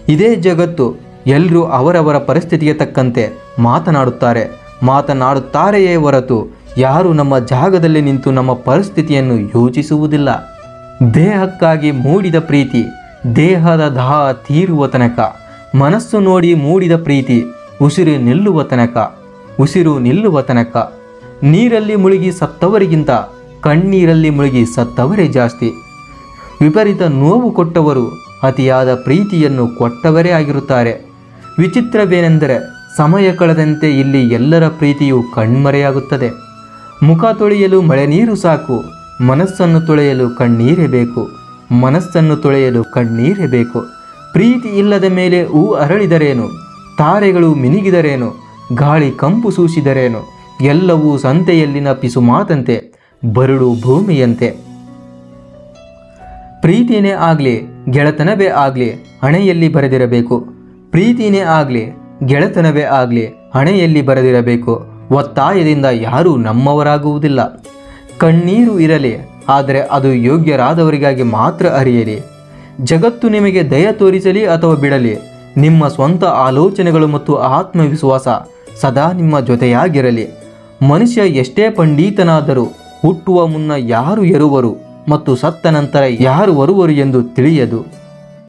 ಇದೇ ಜಗತ್ತು. ಎಲ್ಲರೂ ಅವರವರ ಪರಿಸ್ಥಿತಿಗೆ ತಕ್ಕಂತೆ ಮಾತನಾಡುತ್ತಾರೆಯೇ ಹೊರತು ಯಾರು ನಮ್ಮ ಜಾಗದಲ್ಲಿ ನಿಂತು ನಮ್ಮ ಪರಿಸ್ಥಿತಿಯನ್ನು ಯೋಚಿಸುವುದಿಲ್ಲ. ದೇಹಕ್ಕಾಗಿ ಮೂಡಿದ ಪ್ರೀತಿ ದೇಹದ ದಾಹ ತೀರುವ ತನಕ, ಮನಸ್ಸು ನೋಡಿ ಮೂಡಿದ ಪ್ರೀತಿ ಉಸಿರು ನಿಲ್ಲುವ ತನಕ. ನೀರಲ್ಲಿ ಮುಳುಗಿ ಸತ್ತವರಿಗಿಂತ ಕಣ್ಣೀರಲ್ಲಿ ಮುಳುಗಿ ಸತ್ತವರೇ ಜಾಸ್ತಿ. ವಿಪರೀತ ನೋವು ಕೊಟ್ಟವರು ಅತಿಯಾದ ಪ್ರೀತಿಯನ್ನು ಕೊಟ್ಟವರೇ ಆಗಿರುತ್ತಾರೆ. ವಿಚಿತ್ರವೇನೆಂದರೆ ಸಮಯ ಕಳೆದಂತೆ ಇಲ್ಲಿ ಎಲ್ಲರ ಪ್ರೀತಿಯು ಕಣ್ಮರೆಯಾಗುತ್ತದೆ. ಮುಖ ತೊಳೆಯಲು ಮಳೆ ನೀರು ಸಾಕು, ಮನಸ್ಸನ್ನು ತೊಳೆಯಲು ಕಣ್ಣೀರೇ ಬೇಕು. ಪ್ರೀತಿ ಇಲ್ಲದ ಮೇಲೆ ಹೂ ಅರಳಿದರೇನು, ತಾರೆಗಳು ಮಿನುಗಿದರೇನು, ಗಾಳಿ ಕಂಪು ಸೂಸಿದರೇನು, ಎಲ್ಲವೂ ಸಂತೆಯಲ್ಲಿನ ಪಿಸುಮಾತಂತೆ, ಬರಡು ಭೂಮಿಯಂತೆ. ಪ್ರೀತಿನೇ ಆಗಲಿ ಗೆಳೆತನವೇ ಆಗಲಿ ಹಣೆಯಲ್ಲಿ ಬರೆದಿರಬೇಕು. ಒತ್ತಾಯದಿಂದ ಯಾರೂ ನಮ್ಮವರಾಗುವುದಿಲ್ಲ. ಕಣ್ಣೀರು ಇರಲಿ, ಆದರೆ ಅದು ಯೋಗ್ಯರಾದವರಿಗಾಗಿ ಮಾತ್ರ ಹರಿಯಲಿ. ಜಗತ್ತು ನಿಮಗೆ ದಯ ತೋರಿಸಲಿ ಅಥವಾ ಬಿಡಲಿ, ನಿಮ್ಮ ಸ್ವಂತ ಆಲೋಚನೆಗಳು ಮತ್ತು ಆತ್ಮವಿಶ್ವಾಸ ಸದಾ ನಿಮ್ಮ ಜೊತೆಯಾಗಿರಲಿ. ಮನುಷ್ಯ ಎಷ್ಟೇ ಪಂಡಿತನಾದರೂ ಹುಟ್ಟುವ ಮುನ್ನ ಯಾರು ಎರುವರು ಮತ್ತು ಸತ್ತ ನಂತರ ಯಾರು ಬರುವರು ಎಂದು ತಿಳಿಯದು.